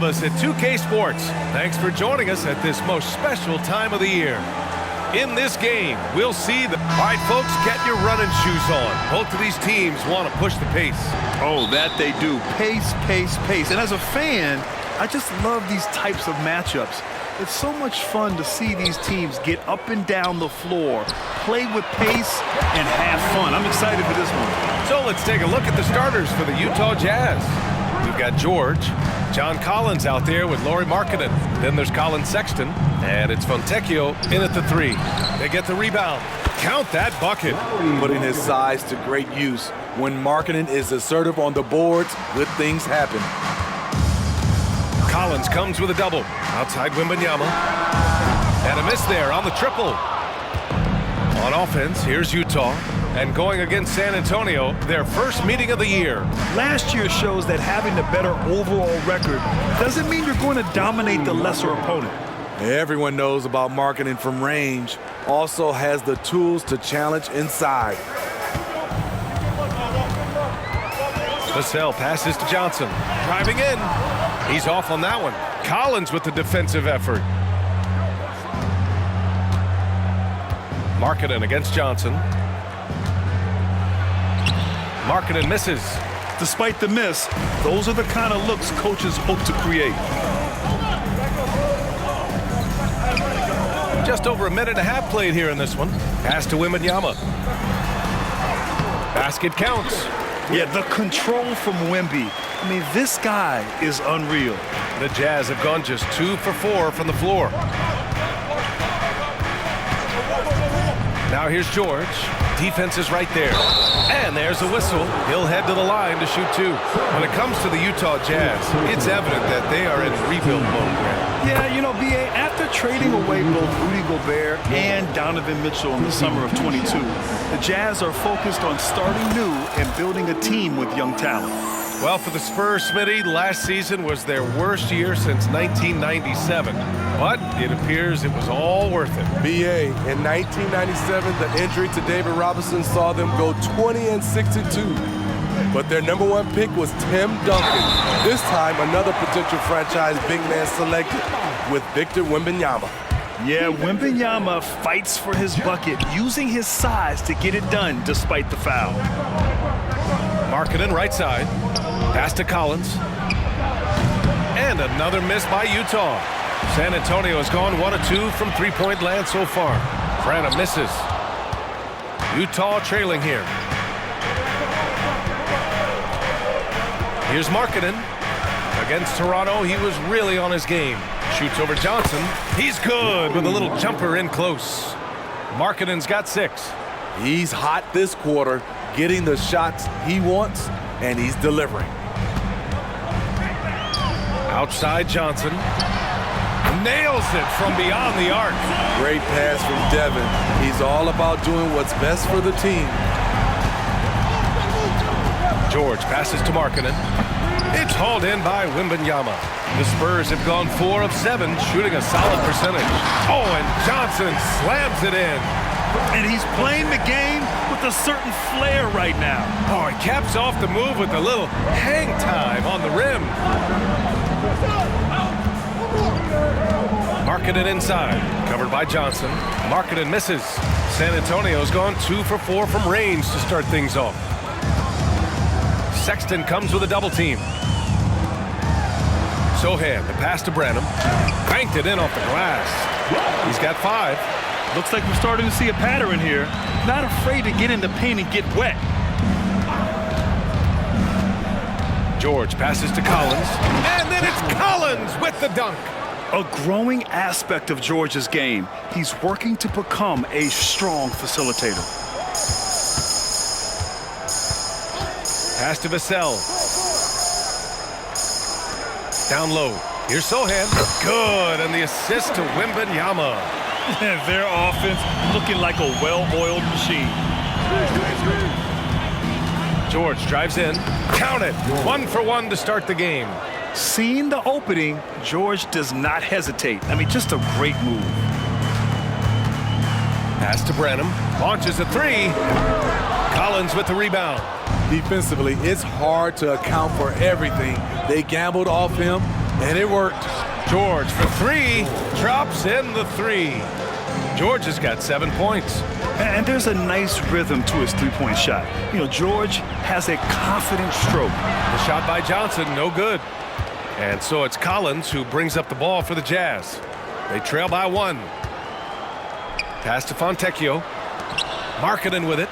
Us at 2K Sports. Thanks for joining us at this most special time of the year. In this game, we'll see the... All right, folks, get your running shoes on. Both of these teams want to push the pace. Oh, that they do. Pace, pace, pace. And as a fan, I just love these types of matchups. It's so much fun to see these teams get up and down the floor, play with pace, and have fun. I'm excited for this one. So let's take a look at the starters for the Utah Jazz. We've got George, John Collins out there with Lauri Markkanen. Then there's Colin Sexton, and it's Fontecchio in at the 3. They get the rebound. Count that bucket. Putting his size to great use. When Markkanen is assertive on the boards, good things happen. Collins comes with a double. Outside Wembanyama. And a miss there on the triple. On offense, here's Utah. And going against San Antonio, their first meeting of the year. Last year shows that having the better overall record doesn't mean you're going to dominate the lesser opponent. Everyone knows about Markkanen from range. Also has the tools to challenge inside. Vassell passes to Johnson. Driving in. He's off on that one. Collins with the defensive effort. Markkanen against Johnson. Markkanen misses. Despite the miss, those are the kind of looks coaches hope to create. Just over a minute and a half played here in this one. Pass to Wembanyama. Basket counts. Yeah, the control from Wemby. I mean, this guy is unreal. The Jazz have gone just 2 for 4 from the floor. Now here's George. Defense is right there. And there's a whistle. He'll head to the line to shoot 2. When it comes to the Utah Jazz, it's evident that they are in rebuild mode. Yeah, you know, B.A., after trading away both Rudy Gobert and Donovan Mitchell in the summer of 22, the Jazz are focused on starting new and building a team with young talent. Well, for the Spurs, Smitty, last season was their worst year since 1997. But it appears it was all worth it. B.A., in 1997, the injury to David Robinson saw them go 20-62. But their number 1 pick was Tim Duncan. This time, another potential franchise big man selected with Victor Wembanyama. Yeah, Wembanyama fights for his bucket, using his size to get it done despite the foul. Markkanen right side. Pass to Collins. And another miss by Utah. San Antonio has gone 1 of 2 from three-point land so far. Frana misses. Utah trailing here. Here's Markkanen. Against Toronto, he was really on his game. Shoots over Johnson. He's good with a little jumper in close. Markkanen's got 6. He's hot this quarter, getting the shots he wants, and he's delivering. Outside Johnson. Nails it from beyond the arc. Great pass from Devin. He's all about doing what's best for the team. George passes to Markkanen. It's hauled in by Wembanyama. The Spurs have gone 4 of 7, shooting a solid percentage. Oh, and Johnson slams it in. And he's playing the game with a certain flair right now. Oh, he caps off the move with a little hang time on the rim. Markkanen inside, covered by Johnson. Markkanen misses. San Antonio's gone 2 for 4 from range to start things off. Sexton comes with a double team. Sohan, the pass to Branham. Banked it in off the glass. He's got 5. Looks like we're starting to see a pattern here. Not afraid to get in the paint and get wet. George passes to Collins. And then it's Collins with the dunk. A growing aspect of George's game. He's working to become a strong facilitator. Pass to Vassell. Down low. Here's Sohan. Good. And the assist to Wembanyama. Their offense looking like a well-oiled machine. George drives in. Count it. 1 for 1 to start the game. Seeing the opening, George does not hesitate. I mean, just a great move. Pass to Branham. Launches a 3. Collins with the rebound. Defensively, it's hard to account for everything. They gambled off him, And it worked. George for three, drops in the three. George has got 7 points. And there's a nice rhythm to his three-point shot. You know, George has a confident stroke. The shot by Johnson, no good. And so it's Collins who brings up the ball for the Jazz. They trail by 1. Pass to Fontecchio. Markkanen with it.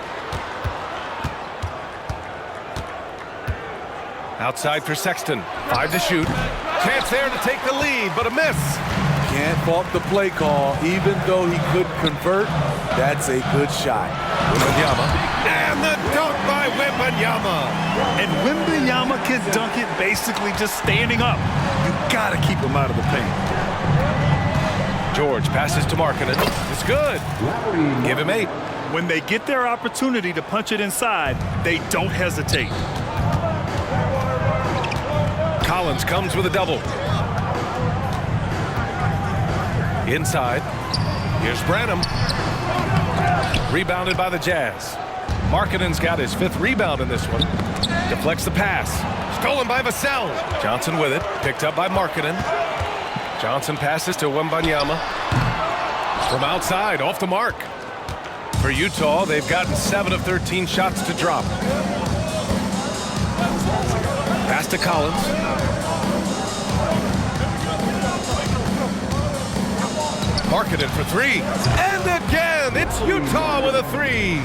Outside for Sexton. 5 to shoot. Chance there to take the lead, but a miss. Can't fault the play call. Even though he couldn't convert, that's a good shot. Wembanyama. And the dunk by Wembanyama. And Wembanyama can dunk it basically just standing up. You gotta keep him out of the paint. George passes to Markkanen. It's good. Give him 8. When they get their opportunity to punch it inside, they don't hesitate. Collins comes with a double. Inside. Here's Branham. Rebounded by the Jazz. Markkanen's got his 5th rebound in this one. Deflects the pass. Stolen by Vassell. Johnson with it. Picked up by Markkanen. Johnson passes to Wembanyama. From outside, off the mark. For Utah, they've gotten 7 of 13 shots to drop. Pass to Collins. Markkanen for 3. And again, it's Utah with a 3.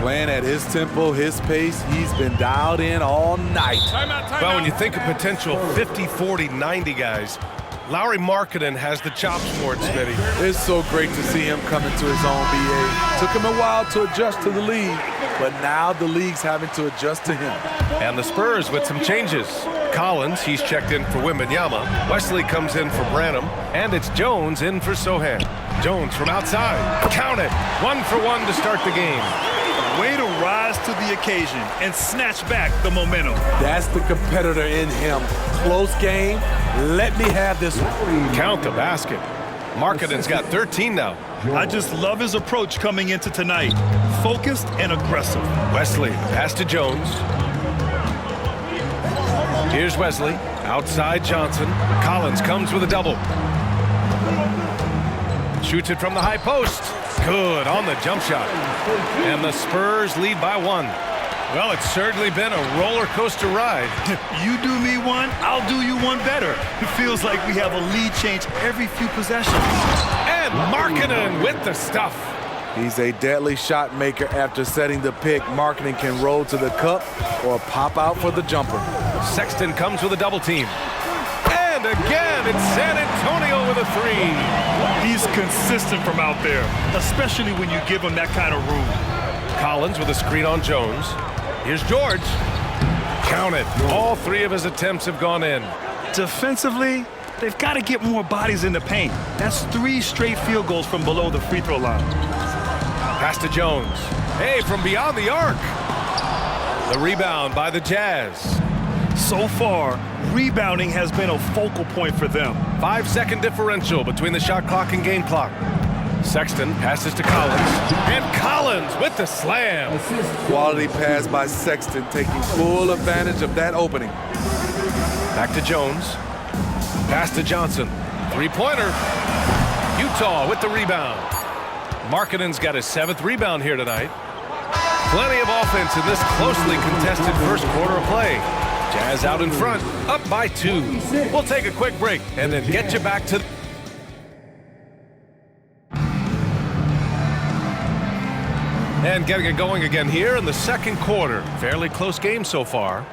Playing at his tempo, his pace, he's been dialed in all night. Well, when you think of potential 50, 40, 90 guys, Lauri Markkanen has the chops for it, Smitty. It's so great to see him come into his own, BA. Took him a while to adjust to the league, but now the league's having to adjust to him. And the Spurs with some changes. Collins, he's checked in for Wembanyama. Wesley comes in for Branham. And it's Jones in for Sohan. Jones from outside. Count it. 1 for 1 to start the game. Way to rise to the occasion and snatch back the momentum. That's the competitor in him. Close game. Let me have this one. Count the basket. Markkanen's got 13 now. I just love his approach coming into tonight. Focused and aggressive. Wesley, pass to Jones. Here's Wesley. Outside Johnson. Collins comes with a double. Shoots it from the high post. Good on the jump shot. And the Spurs lead by 1. Well, it's certainly been a roller coaster ride. You do me one, I'll do you one better. It feels like we have a lead change every few possessions. And Markkanen with the stuff. He's a deadly shot maker after setting the pick. Markkanen can roll to the cup or pop out for the jumper. Sexton comes with a double team. And again, it's San Antonio with a 3. He's consistent from out there, especially when you give him that kind of room. Collins with a screen on Jones. Here's George. Count it. All 3 of his attempts have gone in. Defensively, they've got to get more bodies in the paint. That's 3 straight field goals from below the free throw line. Pass to Jones. Hey, from beyond the arc. The rebound by the Jazz. So far, rebounding has been a focal point for them. 5-second differential between the shot clock and game clock. Sexton passes to Collins. And Collins with the slam. Quality pass by Sexton, taking full advantage of that opening. Back to Jones. Pass to Johnson. 3-pointer. Utah with the rebound. Markkanen's got his 7th rebound here tonight. Plenty of offense in this closely contested first quarter of play. Jazz out in front, up by 2. We'll take a quick break and then get you back to... And getting it going again here in the second quarter. Fairly close game so far.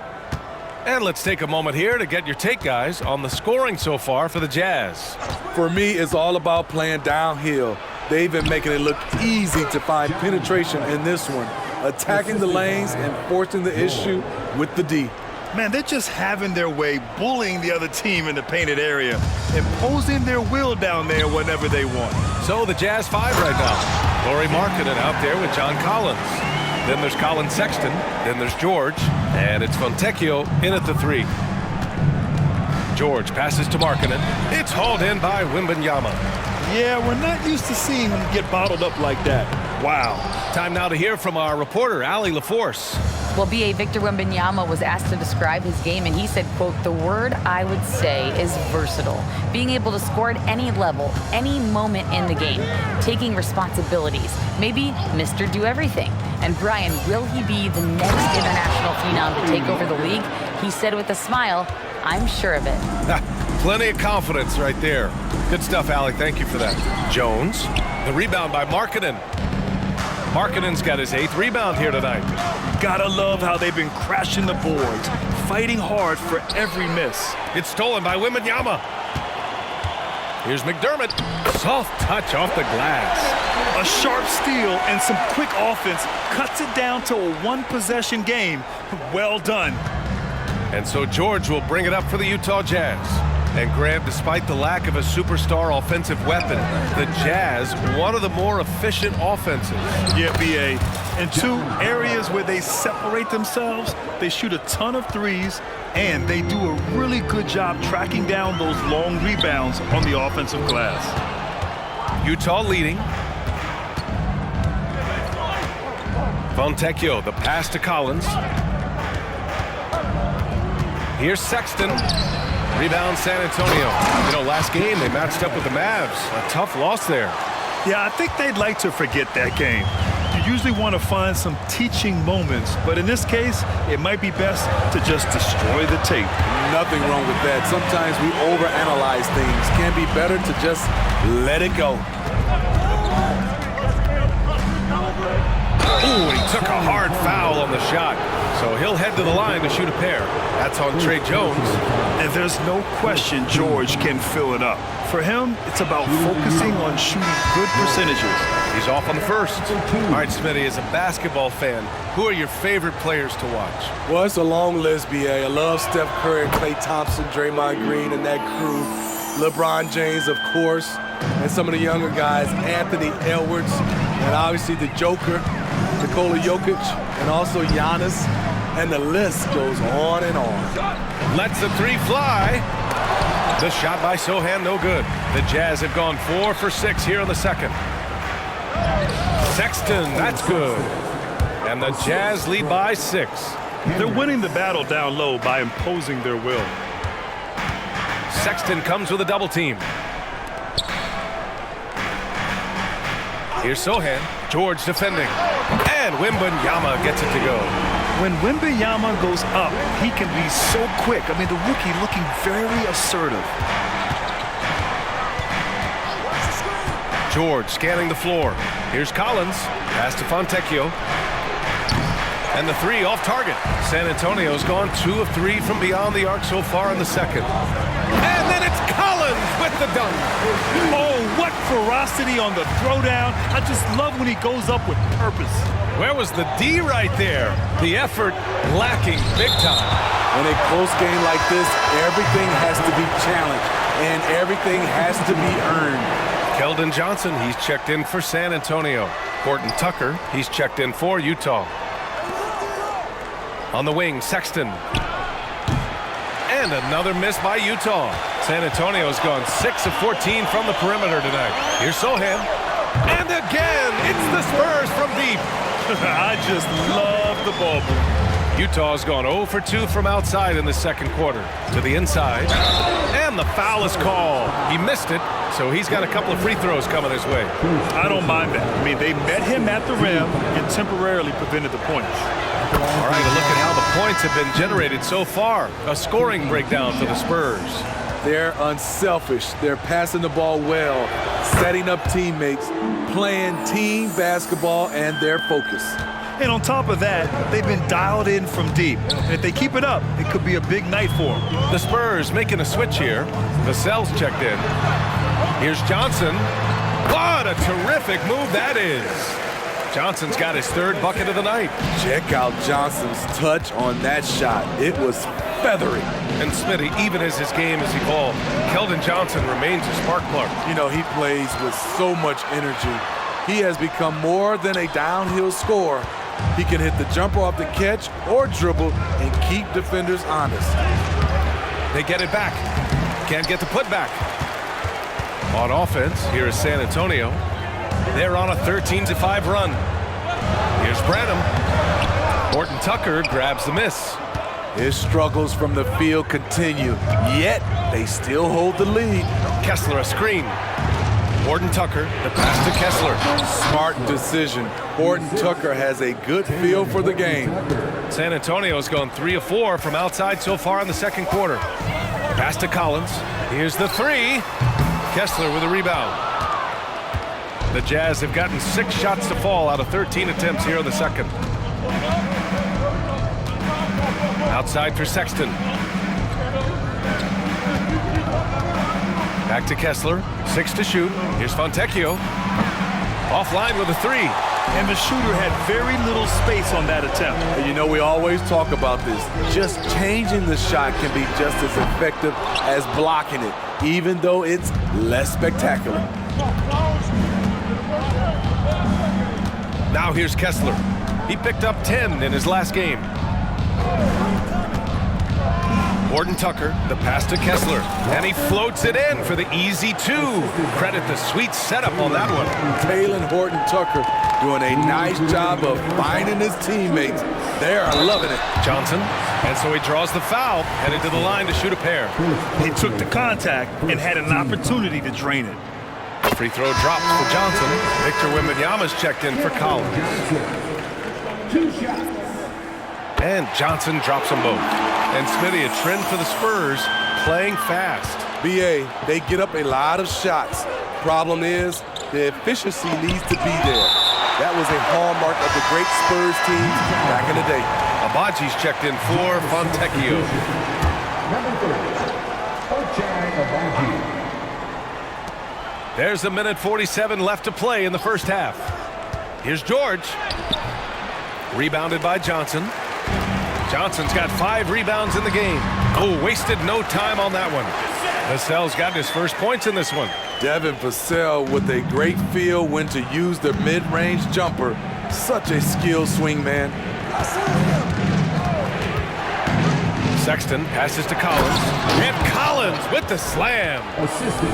And let's take a moment here to get your take, guys, on the scoring so far for the Jazz. For me, it's all about playing downhill. They've been making it look easy to find penetration in this one, attacking the lanes and forcing the issue with the D. Man, they're just having their way, bullying the other team in the painted area, imposing their will down there whenever they want. So the Jazz 5 right now. Lauri Markkanen out there with John Collins. Then there's Colin Sexton. Then there's George. And it's Fontecchio in at the 3. George passes to Markkanen. It's hauled in by Wembanyama. Yeah, we're not used to seeing him get bottled up like that. Wow. Time now to hear from our reporter, Allie LaForce. Well, B.A. Victor Wembanyama was asked to describe his game, and he said, quote, "The word I would say is versatile. Being able to score at any level, any moment in the game, taking responsibilities, maybe Mr. Do-Everything." And Brian, will he be the next international phenom to take over the league? He said with a smile, "I'm sure of it." Plenty of confidence right there. Good stuff, Alec. Thank you for that. Jones, the rebound by Markkanen. Markkanen's got his 8th rebound here tonight. Gotta love how they've been crashing the boards, fighting hard for every miss. It's stolen by Wembanyama. Here's McDermott. Soft touch off the glass. A sharp steal and some quick offense cuts it down to a one-possession game. Well done. And so George will bring it up for the Utah Jazz. And Graham, despite the lack of a superstar offensive weapon, the Jazz, one of the more efficient offenses. Yeah, B.A. In 2 areas where they separate themselves, they shoot a ton of threes, and they do a really good job tracking down those long rebounds on the offensive glass. Utah leading. Fontecchio, the pass to Collins. Here's Sexton. Rebound San Antonio. You know, last game they matched up with the Mavs. A tough loss there. Yeah, I think they'd like to forget that game. You usually want to find some teaching moments, but in this case, it might be best to just destroy the tape. Nothing wrong with that. Sometimes we overanalyze things. Can be better to just let it go. Ooh, he took a hard foul on the shot. So he'll head to the line to shoot a pair. That's on Trey Jones. And there's no question George can fill it up. For him, it's about focusing on shooting good percentages. He's off on the first. All right, Smitty, as a basketball fan, who are your favorite players to watch? Well, it's a long list, B.A. I love Steph Curry, Klay Thompson, Draymond Green, and that crew. LeBron James, of course, and some of the younger guys, Anthony Edwards, and obviously the Joker, Nikola Jokic, and also Giannis, and the list goes on and on. Lets the 3 fly. The shot by Sohan, no good. The Jazz have gone 4 for 6 here in the second. Sexton, that's good. And the Jazz lead by 6. They're winning the battle down low by imposing their will. Sexton comes with a double team. Here's Sohan. George defending. And Wembanyama gets it to go. When Wembanyama goes up, he can be so quick. I mean, the rookie looking very assertive. George scanning the floor. Here's Collins. Pass to Fontecchio. And the 3 off target. San Antonio's gone 2 of 3 from beyond the arc so far in the second. And then it's Collins with the dunk. Oh, what ferocity on the throwdown. I just love when he goes up with purpose. Where was the D right there? The effort lacking big time. In a close game like this, everything has to be challenged, and everything has to be earned. Keldon Johnson, he's checked in for San Antonio. Horton Tucker, he's checked in for Utah. On the wing, Sexton. And another miss by Utah. San Antonio's gone 6 of 14 from the perimeter tonight. Here's Sohan. And again, it's the Spurs from deep. I just love the ball move. Utah's gone 0 for 2 from outside in the second quarter. To the inside. And the foul is called. He missed it, so he's got a couple of free throws coming his way. I don't mind that. I mean, they met him at the rim and temporarily prevented the points. All right, a look at how the points have been generated so far. A scoring breakdown for the Spurs. They're unselfish. They're passing the ball well, setting up teammates, playing team basketball, and they're focused. And on top of that, they've been dialed in from deep. And if they keep it up, it could be a big night for them. The Spurs making a switch here. Vassell's checked in. Here's Johnson. What a terrific move that is. Johnson's got his 3rd bucket of the night. Check out Johnson's touch on that shot. It was feathery. And Smitty, even as his game has evolved, Keldon Johnson remains a spark plug. You know, he plays with so much energy. He has become more than a downhill scorer. He can hit the jumper off the catch or dribble and keep defenders honest. They get it back. Can't get the putback. On offense, here is San Antonio. They're on a 13-5 run. Here's Branham. Horton Tucker grabs the miss. His struggles from the field continue, yet they still hold the lead. Kessler a screen. Horton Tucker, the pass to Kessler. Smart decision. Horton Tucker has a good feel for the game. San Antonio's gone 3 of 4 from outside so far in the second quarter. Pass to Collins. Here's the three. Kessler with a rebound. The Jazz have gotten 6 shots to fall out of 13 attempts here in the second. Outside for Sexton. Back to Kessler. 6 to shoot. Here's Fontecchio. Offline with a three. And the shooter had very little space on that attempt. And you know, we always talk about this. Just changing the shot can be just as effective as blocking it, even though it's less spectacular. Now here's Kessler. He picked up 10 in his last game. Horton Tucker, the pass to Kessler, and he floats it in for the easy 2. Credit the sweet setup on that one. Taylor Horton Tucker doing a nice job of finding his teammates. They are loving it. Johnson, and so he draws the foul, headed to the line to shoot a pair. He took the contact and had an opportunity to drain it. Free throw dropped for Johnson. Victor Wembanyama's checked in for Collins. And Johnson drops them both. And Smitty, a trend for the Spurs, playing fast. BA, they get up a lot of shots. Problem is, the efficiency needs to be there. That was a hallmark of the great Spurs teams back in the day. Abaji's checked in for Fontecchio. There's a minute 47 left to play in the first half. Here's George. Rebounded by Johnson. Johnson's got 5 rebounds in the game. Oh, wasted no time on that one. Vassell's got his first points in this one. Devin Vassell with a great feel when to use the mid-range jumper. Such a skilled swing man. Sexton passes to Collins. And Collins with the slam.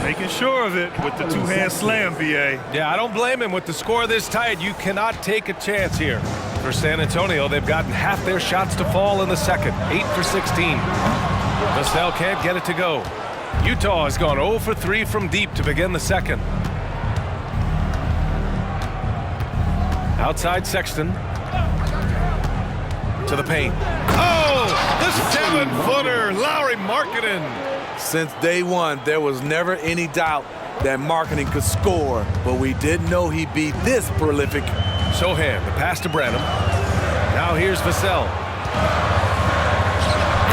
Making sure of it with the two-hand slam, BA. Yeah, I don't blame him. With the score this tight, you cannot take a chance here. For San Antonio, they've gotten half their shots to fall in the second. 8 for 16. Vassell can't get it to go. Utah has gone 0 for 3 from deep to begin the second. Outside Sexton. To the paint. Oh, the 7-footer, Lauri Markkanen. Since day one, there was never any doubt that Markkanen could score, but we didn't know he'd be this prolific. Sohan, the pass to Branham. Now here's Vassell.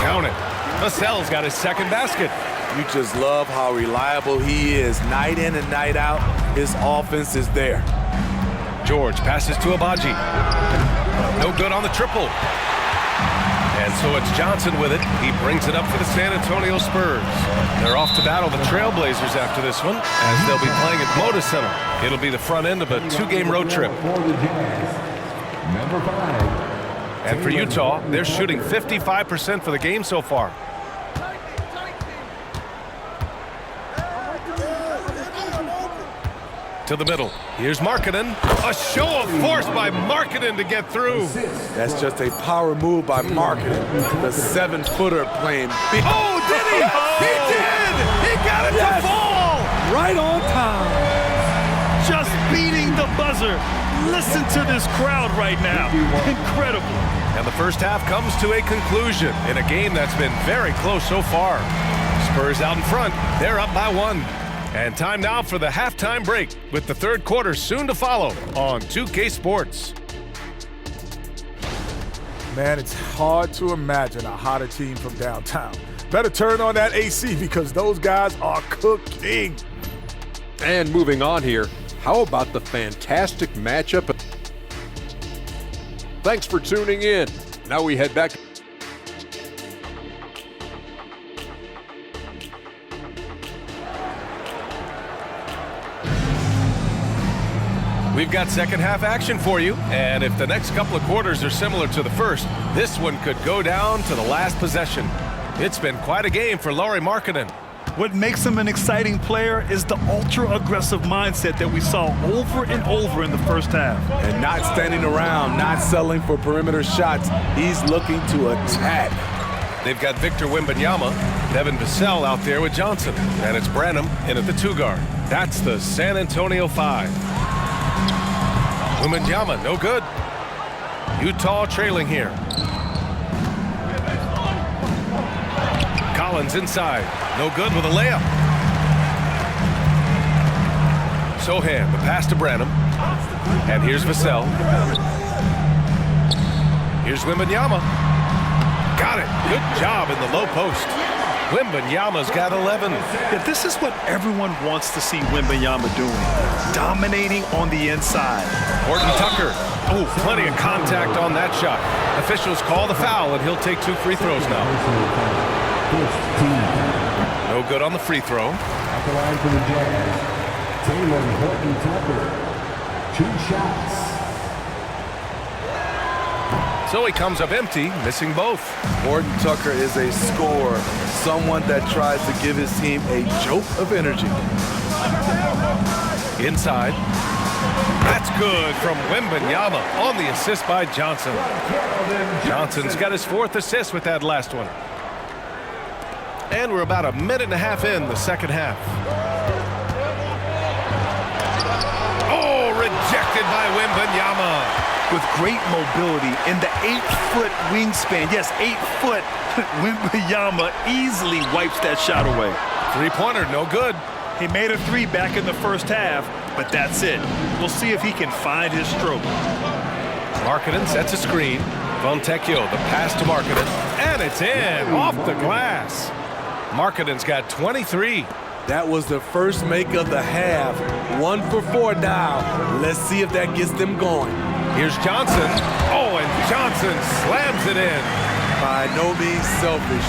Count it. Vassell's got his second basket. You just love how reliable he is. Night in and night out, his offense is there. George passes to Abaji. No good on the triple. And so it's Johnson with it. He brings it up for the San Antonio Spurs. They're off to battle the Trailblazers after this one, as they'll be playing at Moda Center. It'll be the front end of a 2-game road trip. And for Utah, they're shooting 55% for the game so far. To the middle. Here's Markkanen. A show of force by Markkanen to get through. That's just a power move by Markkanen. The 7-footer playing big. Oh, did he? He did! He got it to fall! Right on time. Just beating the buzzer. Listen to this crowd right now. Incredible. And the first half comes to a conclusion in a game that's been very close so far. Spurs out in front. They're up by 1. And time now for the halftime break, with the third quarter soon to follow on 2K Sports. Man, it's hard to imagine a hotter team from downtown. Better turn on that AC because those guys are cooking. And moving on here, how about the fantastic matchup? Thanks for tuning in. Now we head back. We've got second half action for you, and if the next couple of quarters are similar to the first, this one could go down to the last possession. It's been quite a game for Lauri Markkanen. What makes him an exciting player is the ultra-aggressive mindset that we saw over and over in the first half. And not standing around, not settling for perimeter shots. He's looking to attack. They've got Victor Wembanyama, Devin Vassell out there with Johnson, and it's Branham in at the 2 guard. That's the San Antonio 5. Wembanyama, no good. Utah trailing here. Collins inside, no good with a layup. Sohan, the pass to Branham, and here's Vassell. Here's Wembanyama. Got it. Good job in the low post. Wembanyama's got 11. Yeah, this is what everyone wants to see Wembanyama doing. Dominating on the inside. Horton Tucker. Oh, plenty of contact on that shot. Officials call the foul, and he'll take 2 free throws now. No good on the free throw. At the line for the Jazz, Taylor Horton Tucker. 2 shots. So he comes up empty, missing both. Horton Tucker is a scorer, someone that tries to give his team a jolt of energy. Inside. That's good from Wembanyama on the assist by Johnson. Johnson's got his 4th assist with that last one. And we're about a minute and a half in the second half. Oh, rejected by Wembanyama. With great mobility in the 8-foot wingspan. Yes, 8 foot. Wembanyama easily wipes that shot away. 3-pointer, no good. He made a 3 back in the first half, but that's it. We'll see if he can find his stroke. Markkanen sets a screen. Fontecchio, the pass to Markkanen, and it's in, off the glass. Markkanen's got 23. That was the first make of the half. 1 for 4 now. Let's see if that gets them going. Here's Johnson. Oh, and Johnson slams it in. By no means selfish.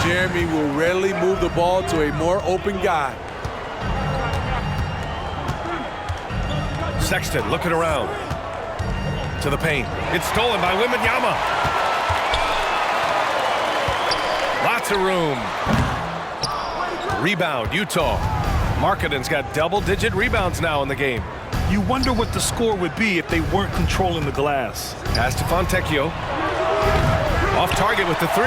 Jeremy will rarely move the ball to a more open guy. Sexton looking around. To the paint. It's stolen by Wembanyama. Lots of room. Rebound, Utah. Markkanen's got double-digit rebounds now in the game. You wonder what the score would be if they weren't controlling the glass. Pass to Fontecchio. Off target with the 3.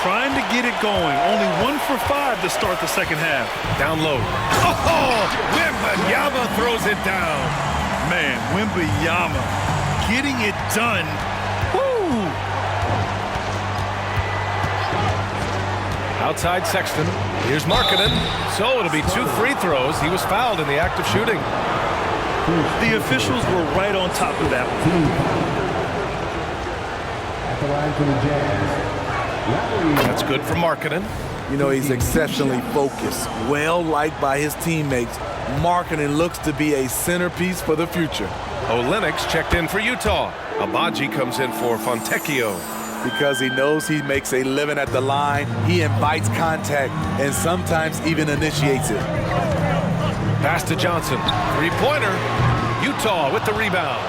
Trying to get it going. Only 1 for 5 to start the second half. Down low. Oh, Wembanyama throws it down. Man, Wembanyama getting it done. Woo! Outside Sexton. Here's Markkanen. So it'll be 2 free throws. He was fouled in the act of shooting. The officials were right on top of that one. At the line for the Jazz. That's good for Markkanen. You know, he's exceptionally focused, well-liked by his teammates. Markkanen looks to be a centerpiece for the future. Olenix checked in for Utah. Abaji comes in for Fontecchio. Because he knows he makes a living at the line, he invites contact and sometimes even initiates it. Pass to Johnson. 3-pointer. Utah with the rebound.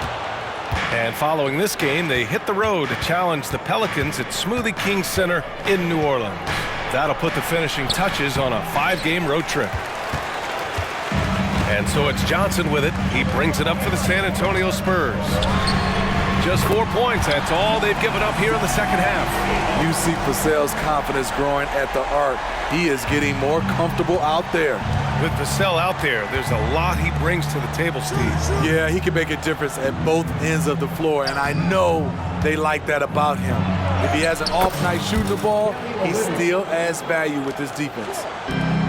And following this game, they hit the road to challenge the Pelicans at Smoothie King Center in New Orleans. That'll put the finishing touches on a 5-game road trip. And so it's Johnson with it. He brings it up for the San Antonio Spurs. Just 4 points. That's all they've given up here in the second half. You see Vassell's confidence growing at the arc. He is getting more comfortable out there. With Vassell out there, there's a lot he brings to the table, Steve. Yeah, he can make a difference at both ends of the floor, and I know they like that about him. If he has an off night shooting the ball, he still adds value with his defense.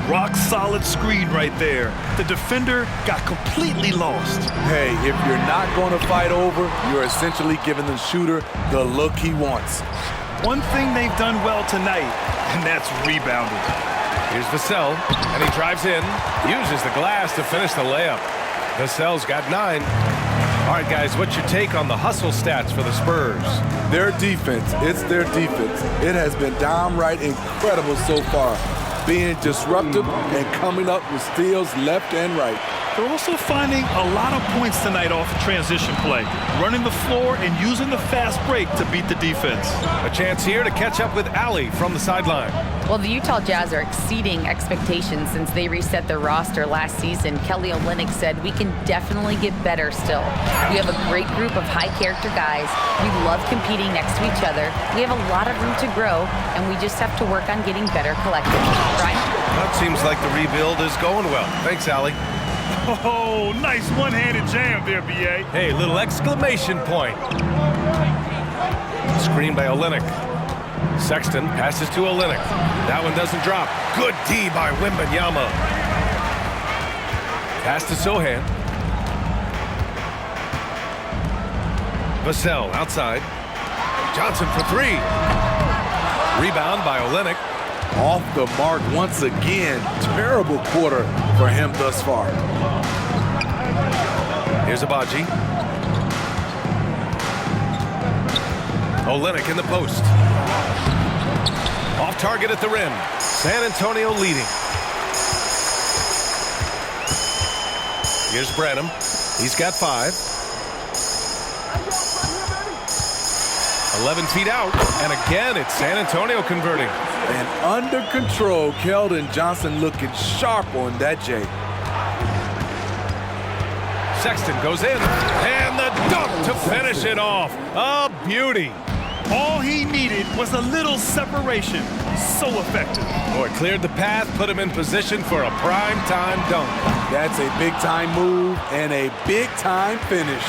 Rock solid screen right there. The defender got completely lost. Hey, if you're not going to fight over, you're essentially giving the shooter the look he wants. One thing they've done well tonight, and that's rebounding. Here's Vassell, and he drives in, uses the glass to finish the layup. Vassell's got 9. All right, guys, what's your take on the hustle stats for the Spurs? Their defense, it's their defense. It has been downright incredible so far, being disruptive and coming up with steals left and right. They're also finding a lot of points tonight off transition play, running the floor and using the fast break to beat the defense. A chance here to catch up with Allie from the sideline. Well, the Utah Jazz are exceeding expectations since they reset their roster last season. Kelly Olynyk said, "We can definitely get better still. We have a great group of high-character guys. We love competing next to each other. We have a lot of room to grow, and we just have to work on getting better collectively." Brian? That seems like the rebuild is going well. Thanks, Allie. Oh, nice one-handed jam there, B.A. Hey, little exclamation point. Screen by Olynyk. Sexton passes to Olynyk. That one doesn't drop. Good D by Wembanyama. Pass to Sohan. Vassell outside. Johnson for three. Rebound by Olynyk. Off the mark once again. Terrible quarter for him thus far. Here's Abaji. Olynyk in the post. Off target at the rim. San Antonio leading. Here's Branham. He's got 5. 11 feet out. And again, it's San Antonio converting. And under control, Keldon Johnson looking sharp on that J. Sexton goes in. And the dunk to finish it off. A beauty. All he needed was a little separation. So effective. Boy, cleared the path, put him in position for a prime-time dunk. That's a big-time move and a big-time finish.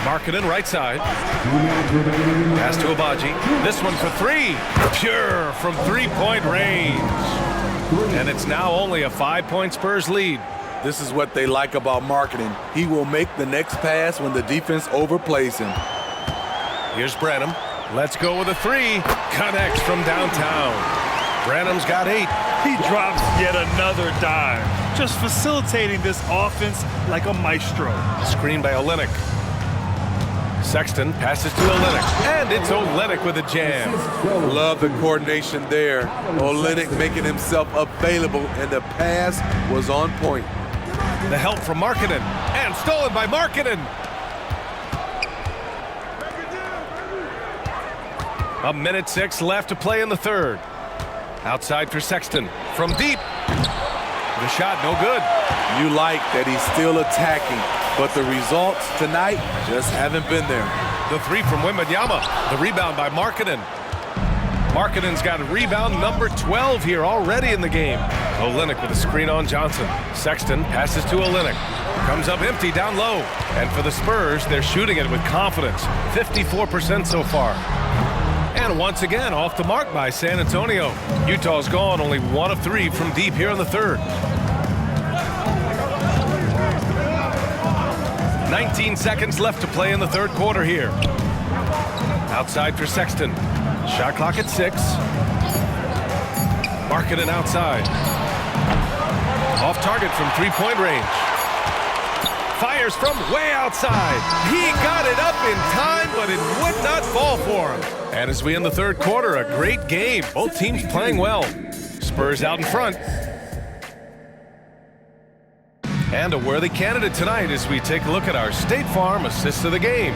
Markkanen right side. Pass to Abaji. This one for 3. Pure from three-point range. And it's now only a 5-point Spurs lead. This is what they like about Markkanen. He will make the next pass when the defense overplays him. Here's Branham. Let's go with a 3. Connects from downtown. Branham's got 8. He drops yet another dime, just facilitating this offense like a maestro. Screen by Olynyk. Sexton passes to Olynyk. And it's Olynyk with a jam. Love the coordination there. Olynyk making himself available, and the pass was on point. The help from Markkanen. And stolen by Markkanen. A minute 6 left to play in the third. Outside for Sexton. From deep. The shot no good. You like that he's still attacking, but the results tonight just haven't been there. The 3 from Wembanyama. The rebound by Markkanen. Markkanen's got a rebound number 12 here already in the game. Olynyk with a screen on Johnson. Sexton passes to Olynyk. Comes up empty down low. And for the Spurs, they're shooting it with confidence. 54% so far. And once again, off the mark by San Antonio. Utah's gone only 1 of 3 from deep here in the third. 19 seconds left to play in the third quarter here. Outside for Sexton. Shot clock at 6. Markkanen outside. Off target from three-point range. Fires from way outside. He got it up in time, but it would not fall for him. And as we end the third quarter, a great game. Both teams playing well. Spurs out in front. And a worthy candidate tonight as we take a look at our State Farm assist of the game.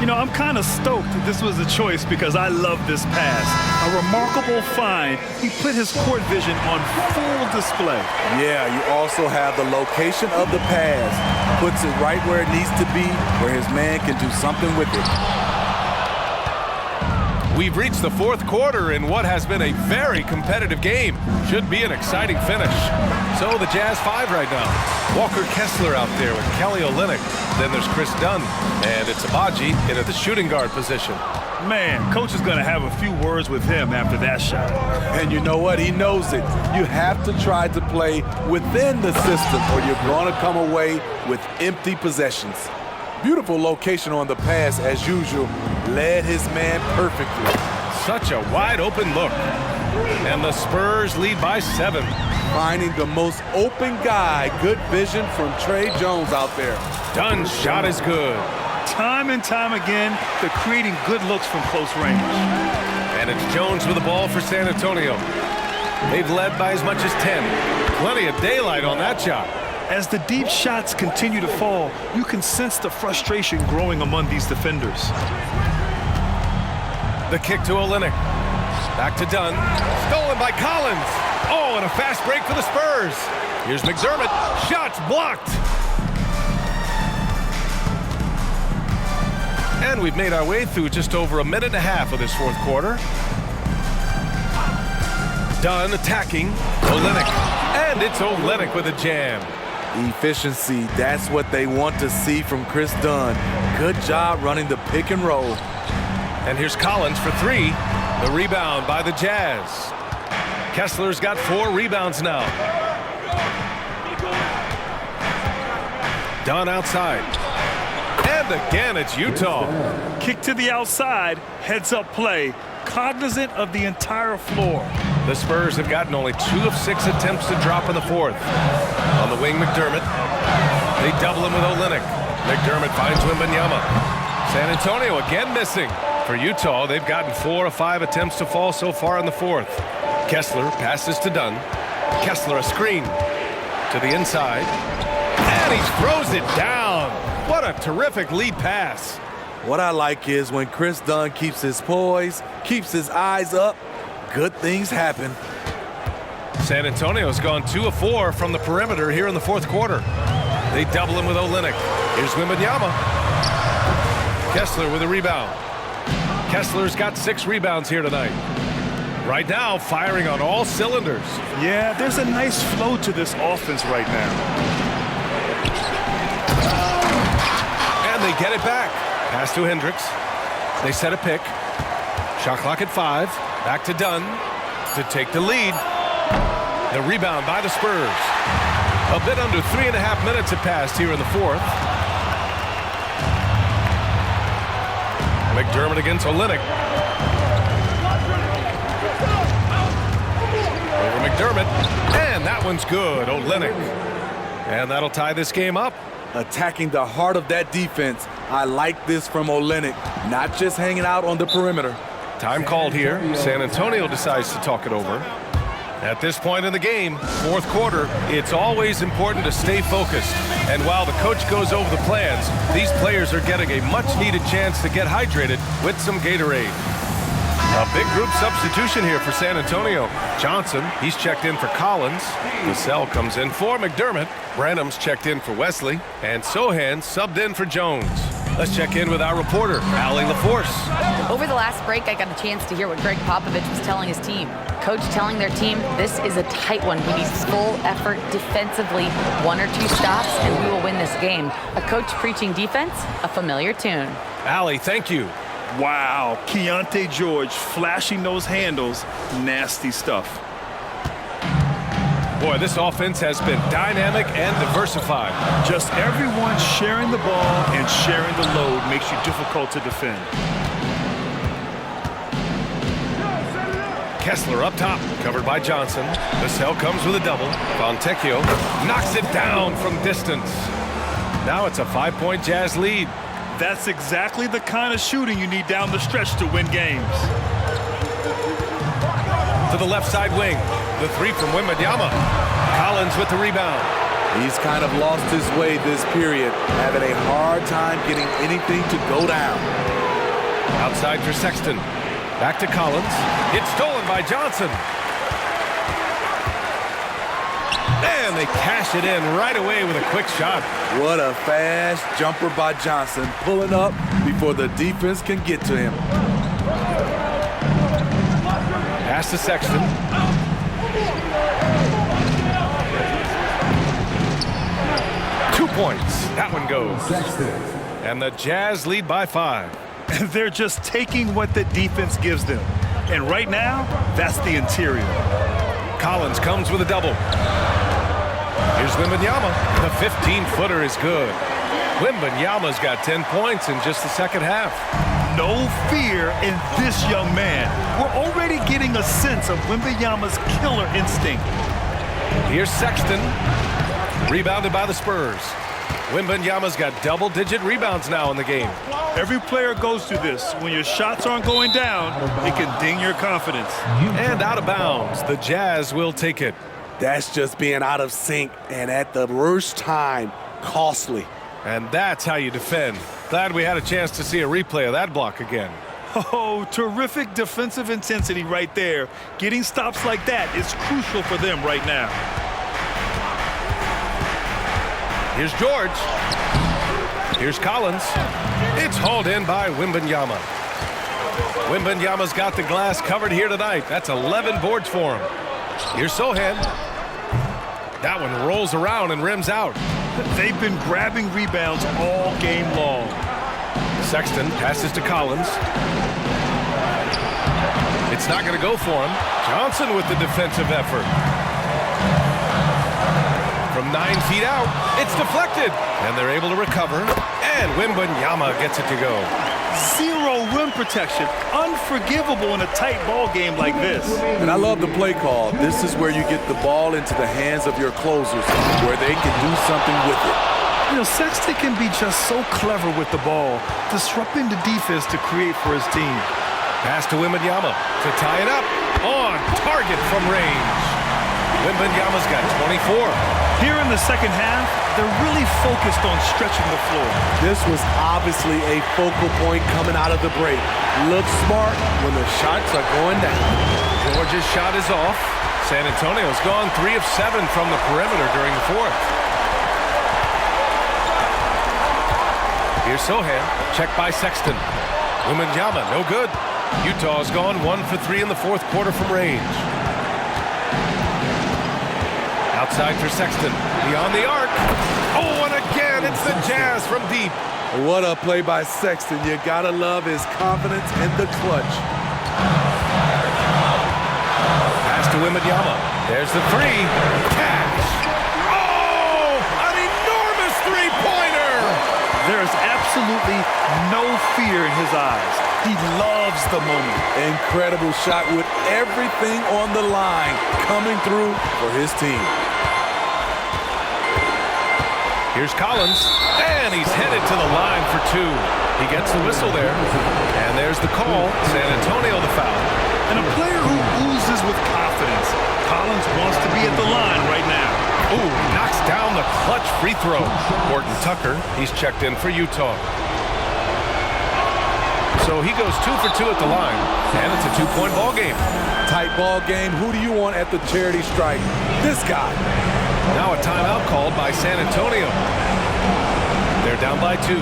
You know, I'm kind of stoked that this was a choice because I love this pass. A remarkable find. He put his court vision on full display. Yeah, you also have the location of the pass. Puts it right where it needs to be, where his man can do something with it. We've reached the fourth quarter in what has been a very competitive game. Should be an exciting finish. So the Jazz 5 right now. Walker Kessler out there with Kelly Olynyk. Then there's Chris Dunn. And it's Abaji into the shooting guard position. Man, coach is going to have a few words with him after that shot. And you know what? He knows it. You have to try to play within the system or you're going to come away with empty possessions. Beautiful location on the pass as usual. Led his man perfectly. Such a wide open look. And the Spurs lead by 7. Finding the most open guy. Good vision from Trey Jones out there. Dunn's shot is good. Time and time again, they're creating good looks from close range. And it's Jones with the ball for San Antonio. They've led by as much as 10. Plenty of daylight on that shot. As the deep shots continue to fall, you can sense the frustration growing among these defenders. The kick to Olynyk. Back to Dunn. Stolen by Collins. Oh, and a fast break for the Spurs. Here's McDermott. Shots blocked. And we've made our way through just over a minute and a half of this fourth quarter. Dunn attacking. Olynyk. And it's Olynyk with a jam. Efficiency, that's what they want to see from Chris Dunn. Good job running the pick and roll. And here's Collins for three. The rebound by the Jazz. Kessler's got 4 rebounds now. Dunn outside. And again, it's Utah. Kick to the outside, heads-up play, cognizant of the entire floor. The Spurs have gotten only 2 of 6 attempts to drop in the fourth. On the wing, McDermott. They double him with Olynyk. McDermott finds Wembanyama. San Antonio again missing. For Utah, they've gotten 4 of 5 attempts to fall so far in the fourth. Kessler passes to Dunn. Kessler a screen to the inside. And he throws it down. What a terrific lead pass. What I like is when Chris Dunn keeps his poise, keeps his eyes up, good things happen. San Antonio's gone 2 of 4 from the perimeter here in the fourth quarter. They double him with Olynyk. Here's Wembanyama. Kessler with a rebound. Kessler's got 6 rebounds here tonight. Right now, firing on all cylinders. Yeah, there's a nice flow to this offense right now. And they get it back. Pass to Hendricks. They set a pick. Shot clock at 5. Back to Dunn to take the lead. The rebound by the Spurs. A bit under 3.5 minutes have passed here in the fourth. McDermott against Olynyk. Over McDermott. And that one's good. Olynyk. And that'll tie this game up. Attacking the heart of that defense. I like this from Olynyk. Not just hanging out on the perimeter. Time called here. San Antonio decides to talk it over. At this point in the game, fourth quarter, it's always important to stay focused. And while the coach goes over the plans, these players are getting a much-needed chance to get hydrated with some Gatorade. A big group substitution here for San Antonio. Johnson, he's checked in for Collins. Vassell comes in for McDermott. Branham's checked in for Wesley. And Sohan subbed in for Jones. Let's check in with our reporter, Allie LaForce. Over the last break, I got a chance to hear what Greg Popovich was telling his team. Coach telling their team, this is a tight one. We need full effort defensively, 1 or 2 stops, and we will win this game. A coach preaching defense, a familiar tune. Allie, thank you. Wow, Keontae George flashing those handles, nasty stuff. Boy, this offense has been dynamic and diversified. Just everyone sharing the ball and sharing the load makes you difficult to defend. Kessler up top, covered by Johnson. Vassell comes with a double. Fontecchio knocks it down from distance. Now it's a 5-point Jazz lead. That's exactly the kind of shooting you need down the stretch to win games. To the left side wing. The 3 from Wembanyama. Collins with the rebound. He's kind of lost his way this period, having a hard time getting anything to go down. Outside for Sexton. Back to Collins. It's stolen by Johnson. And they cash it in right away with a quick shot. What a fast jumper by Johnson, pulling up before the defense can get to him. Pass to Sexton. Two points. That one goes. And the Jazz lead by 5. They're just taking what the defense gives them. And right now, that's the interior. Collins comes with a double. Here's Wembanyama. The 15-footer is good. Wembanyama's got 10 points in just the second half. No fear in this young man. We're already getting a sense of Wembanyama's killer instinct. Here's Sexton. Rebounded by the Spurs. Wembanyama's got double-digit rebounds now in the game. Every player goes through this. When your shots aren't going down, it can ding your confidence. And out of bounds, the Jazz will take it. That's just being out of sync and at the worst time, costly. And that's how you defend. Glad we had a chance to see a replay of that block again. Oh, terrific defensive intensity right there. Getting stops like that is crucial for them right now. Here's George. Here's Collins. It's hauled in by Wembanyama. Wembanyama's got the glass covered here tonight. That's 11 boards for him. Here's Sohan. That one rolls around and rims out. They've been grabbing rebounds all game long. Sexton passes to Collins. It's not going to go for him. Johnson with the defensive effort. From 9 feet out, it's deflected. And they're able to recover. And Wembanyama gets it to go. Zero rim protection. Unforgivable in a tight ball game like this. And I love the play call. This is where you get the ball into the hands of your closers, where they can do something with it. You know, Sexton can be just so clever with the ball, disrupting the defense to create for his team. Pass to Wembanyama to tie it up. On target from range. Wembanyama's got 24. Here in the second half, they're really focused on stretching the floor. This was obviously a focal point coming out of the break. Look smart when the shots are going down. George's shot is off. San Antonio's gone 3 of 7 from the perimeter during the fourth. Here's Sohan. Check by Sexton. Wembanyama, no good. Utah's gone 1 for 3 in the fourth quarter from range. Outside for Sexton. Beyond the arc. Oh, and again, it's the Jazz from deep. What a play by Sexton. You gotta love his confidence in the clutch. Pass to Wembanyama. There's the three. Cash. Oh, an enormous three-pointer. There is absolutely no fear in his eyes. He loves the moment. Incredible shot with everything on the line coming through for his team. Here's Collins, and he's headed to the line for 2. He gets the whistle there, and there's the call. San Antonio the foul. And a player who oozes with confidence. Collins wants to be at the line right now. Ooh, knocks down the clutch free throw. Horton Tucker, he's checked in for Utah. So he goes 2 for 2 at the line, and it's a 2-point ball game. Tight ball game. Who do you want at the charity stripe? This guy. Now a timeout called by San Antonio. They're down by 2.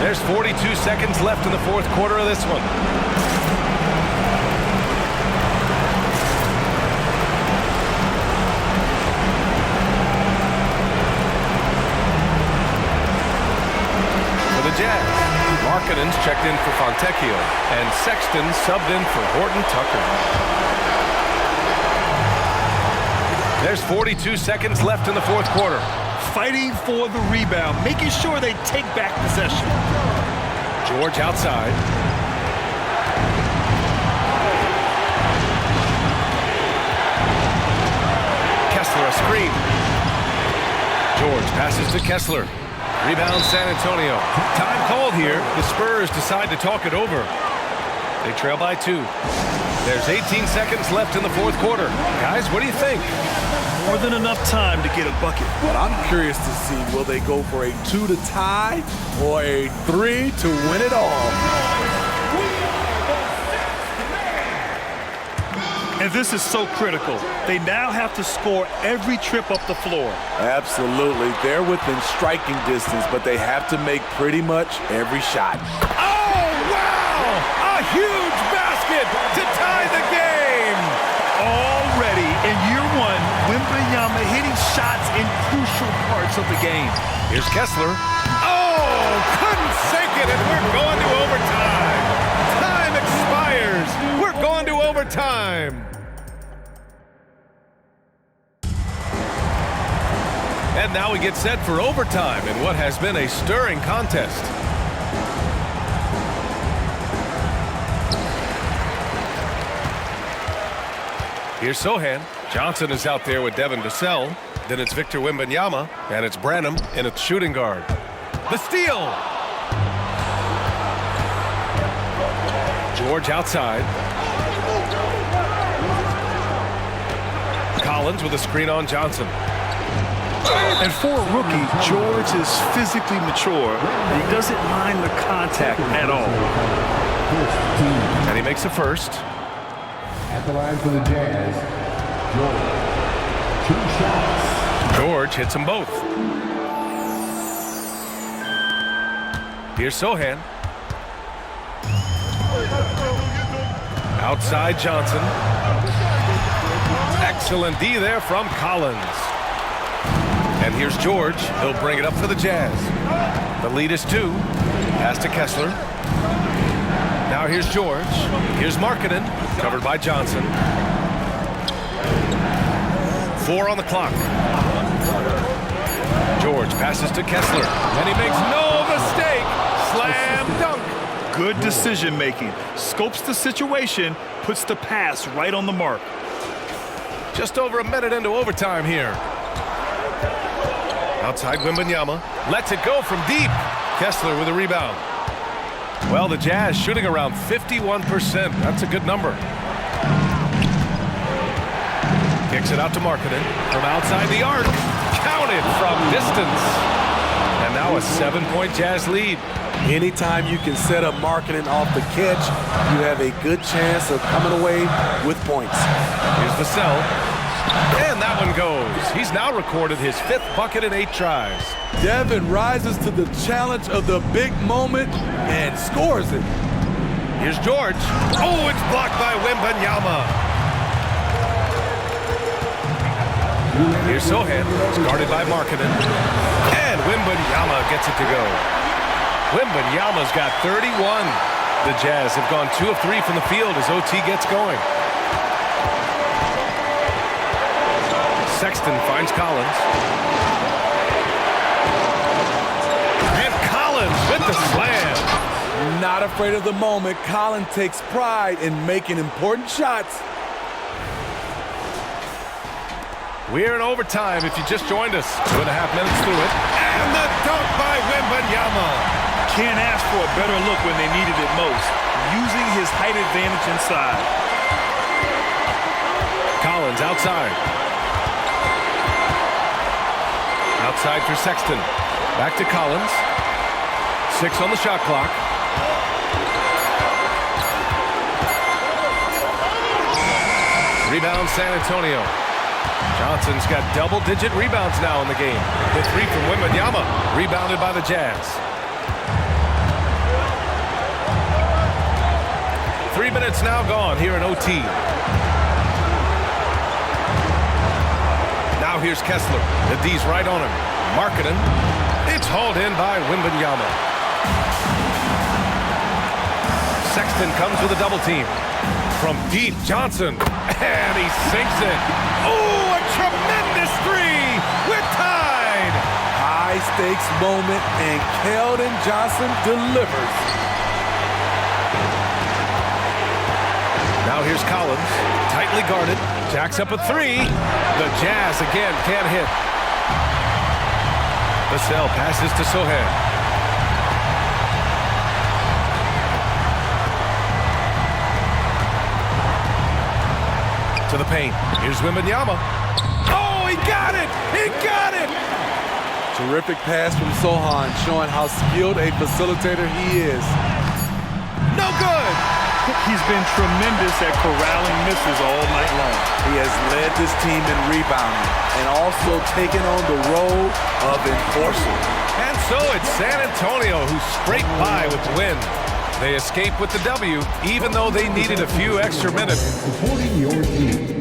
There's 42 seconds left in the fourth quarter of this one. For the Jazz, Markkanen's checked in for Fontecchio, and Sexton subbed in for Horton Tucker. There's 42 seconds left in the fourth quarter. Fighting for the rebound, making sure they take back possession. George outside. Kessler a screen. George passes to Kessler. Rebound San Antonio. Time called here. The Spurs decide to talk it over. They trail by 2. There's 18 seconds left in the fourth quarter. Guys, what do you think? More than enough time to get a bucket. But I'm curious to see, will they go for a 2 to tie or a 3 to win it all? And this is so critical. They now have to score every trip up the floor. Absolutely. They're within striking distance, but they have to make pretty much every shot. Oh, wow! A huge basket to tie the game! Already in year 1, Wembanyama hitting shots in crucial parts of the game. Here's Kessler. Oh, couldn't sink it, and we're going to overtime. Time expires. We're going to overtime. And now we get set for overtime in what has been a stirring contest. Here's Sohan. Johnson is out there with Devin Vassell. Then it's Victor Wembanyama, and it's Branham in its shooting guard. The steal! George outside. Collins with a screen on Johnson. And for a rookie, George is physically mature. He doesn't mind the contact at all. And he makes the first. At the line for the Jazz, George. 2 shots. George hits them both. Here's Sohan. Outside Johnson. Excellent D there from Collins. And here's George. He'll bring it up for the Jazz. The lead is 2. Pass to Kessler. Now here's George. Here's Markkanen. Covered by Johnson. 4 on the clock. George passes to Kessler. And he makes no mistake. Slam dunk. Good decision making. Scopes the situation, puts the pass right on the mark. Just over a minute into overtime here. Outside Wembanyama. Lets it go from deep. Kessler with a rebound. Well, the Jazz shooting around 51%. That's a good number. Kicks it out to Markkanen from outside the arc. Counted from distance. And now a 7-point Jazz lead. Anytime you can set up Markkanen off the catch, you have a good chance of coming away with points. Here's the sell. And that one goes. He's now recorded his 5th bucket in 8 tries. Devin rises to the challenge of the big moment and scores it. Here's George. Oh, it's blocked by Wembanyama. Here's Sohan. It's guarded by Markkanen. And Wembanyama gets it to go. Wembanyama's got 31. The Jazz have gone 2 of 3 from the field as OT gets going. Sexton finds Collins. And Collins with the slam. Not afraid of the moment, Collins takes pride in making important shots. We're in overtime if you just joined us. 2.5 minutes through it. And the dunk by Wembanyama. Can't ask for a better look when they needed it most. Using his height advantage inside. Collins outside. Outside for Sexton. Back to Collins. 6 on the shot clock. Rebound San Antonio. Johnson's got double-digit rebounds now in the game. The 3 from Wembanyama. Rebounded by the Jazz. 3 minutes now gone here in OT. Now here's Kessler. The D's right on him. Markkanen. It's hauled in by Wembanyama. Sexton comes with a double team. From deep, Johnson. And he sinks it. Oh, a tremendous 3. We're tied. High-stakes moment, and Keldon Johnson delivers. Now here's Collins. Tightly guarded. Jacks up a 3. The Jazz again can't hit. Vassell passes to Sohan. To the paint. Here's Wembanyama. Oh, he got it! He got it! Terrific pass from Sohan, showing how skilled a facilitator he is. No good! He's been tremendous at corralling misses all night long. He has led this team in rebounding and also taken on the role of enforcer. And so it's San Antonio who scraped by with the win. They escape with the W, even though they needed a few extra minutes. Supporting your team.